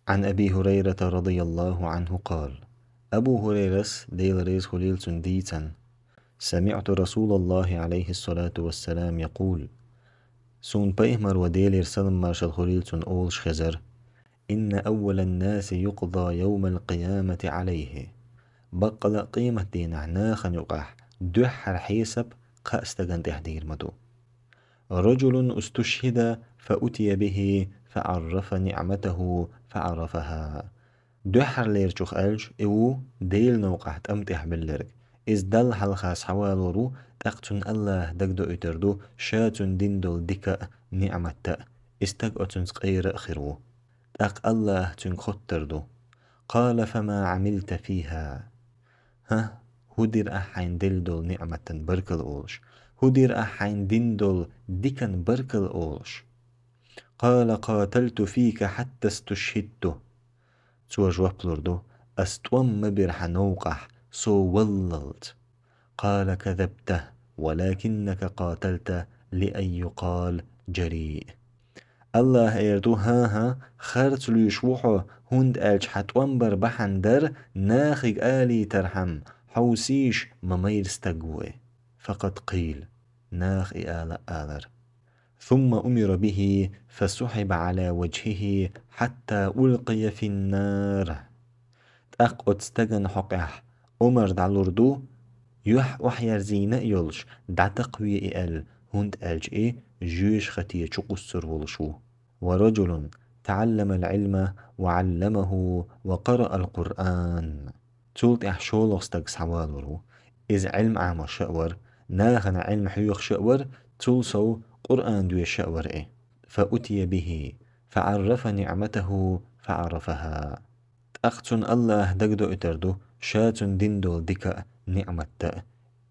عن أبي هريرة رضي الله عنه قال: أبو هريرة ديل ريز خليل سنديتا سمعت رسول الله عليه الصلاة والسلام يقول: سون بيهمر وديل يرسلم مارشال خليل سن أولش خزر: إن أول الناس يقضى يوم القيامة عليه بقل قيمة دينا ناخن يقح دحر حيسب قاستغن تحدير مدو رجل استشهد فأتي به فعرف نعمته فعرفها دحر ليرجوخ ألج إو ديل نوقحت أمتح باللرق إز دل حلخاس حوالورو تقتن الله دقدو إتردو شاتن ديندول ديكا نعمتا استق أتن سقير أخرو تق الله تن خطردو قال فما عملت فيها ها هدير أحين دلدول نعمة بركل أولش هدير أحين ديندول ديكن بركل أولش قال قاتلت فيك حتى استشهدت سو جواب لردو أستوم مبر حنوقح سو وللت قال كذبته ولكنك قاتلت لأن يقال جريء الله ايردو ها خرط ليشوحو هند الج حتومبر بحندر ناخق آلي ترحم حوسيش ممير استقوي فقد قيل ناخ آل آلر ثم أمر به فسحب على وجهه حتى ألقي في النار أقعد استغن حقح أمر دعلردو يح وحير زينة يلش دع تقوي إل هند ألج جيش ختي تشقصر ولشو ورجل تعلم العلم وعلمه وقرأ القرآن تولت احشول استقس حوالورو إذ علم عام شأور ناغن علم حيوخ شأور تولسو قرآن دوي شأور فأتي به فعرف نعمته فعرفها أختن الله دقدو إتردو شاتن ديندول ديكا نعمتا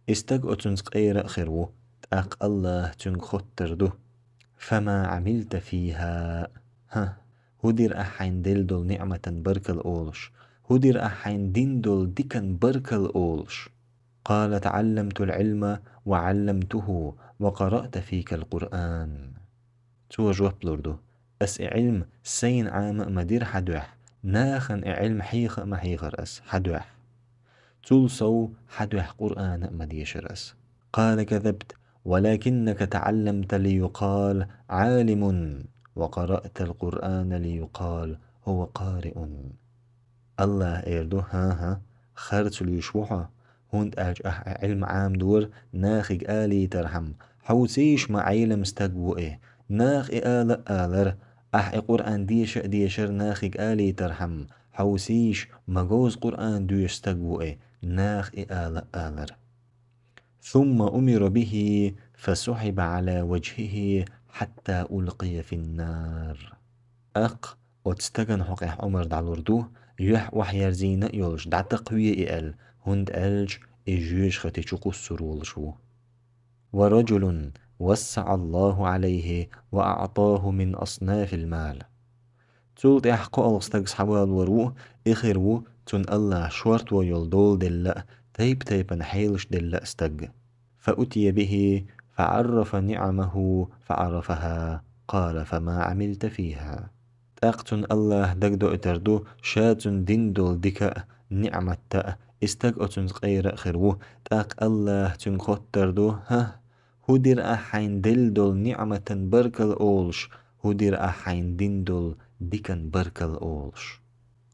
استق أتن سقير أخرو تأق الله تن خطردو فما عملت فيها ها هدير أحين دلدول نعمة بركل أولش هدير أحين ديندول ديكن بركل أولش قال تعلمت العلم وعلمته وقرأت فيك القرآن تو جواب لردو أس علم سين عام مدير حدوح ناخن علم حيخ ما حيغر أس حدوح تولسو حدوح قرآن مديشر أس قال كذبت ولكنك تعلمت ليقال عالم وقرأت القرآن ليقال هو قارئ الله ايردو ها خرط ليشوحا هند علم عام دور ناخق آلي ترحم حوسيش ما عيلم استقوئ ناخ آل آلر قرآن ديشر ناخق آلي ترحم حوسيش مجوز قرآن ديش استقوئ ناخ آل آلر ثم أمر به فسحب على وجهه حتى ألقي في النار وتستغن حقيح عمر دعلردو يح وحير زينة يولش دع تقوية إل هند ألج إجيش ختي قصر ولشو ورجل وسع الله عليه وأعطاه من أصناف المال تولت يحقو ألستقس حوال ورو إخرو تن الله شورت ويلدول دلا تيب نحيلش دلا استق فأتي به فعرف نعمه فعرفها قال فما عملت فيها تاقتن الله دقدو اتردو شاتن ديندول ديكا نعمة تا استقعتن غير خيرو تاق الله تن خطردو ها هدير أحين دلدول نعمة بركل أولش هدير أحين ديندول ديكن بركل أولش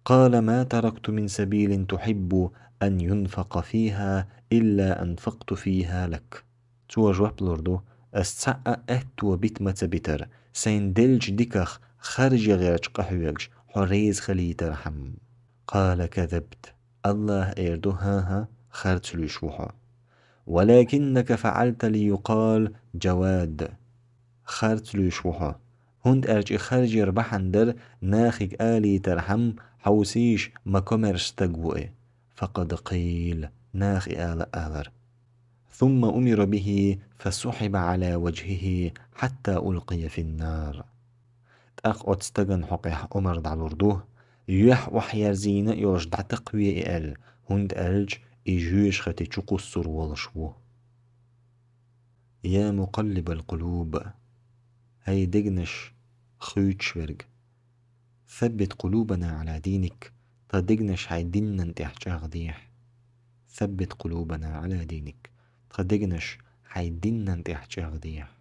قال ما تركت من سبيل تحب أن ينفق فيها إلا أنفقت فيها لك تو جواب لردو استسعى أهتو بيت متبتر سين دلج ديكخ خرج غيرج قحويرج حريز خلي ترحم قال كذبت الله ايردو ها خرج لشوحا ولكنك فعلت ليقال جواد خرج لشوحا هند أرج خرج يربحندر ناخق آلي ترحم حوسيش مكمر استقوئ فقد قيل ناخ آل آلر ثم أمر به فسحب على وجهه حتى ألقي في النار تأق أتستغن حقيح أمر دعلردوه يح وحير زينة يوش دع تقوية إل هند ألج إجيش ختي قصر ولشوه يا مقلب القلوب هاي دقنش خيوتشورج ثبت قلوبنا على دينك تردقنش حيديننا انت احجاغديح. ثبت قلوبنا على دينك تردقنش حيديننا انت احجاغديح.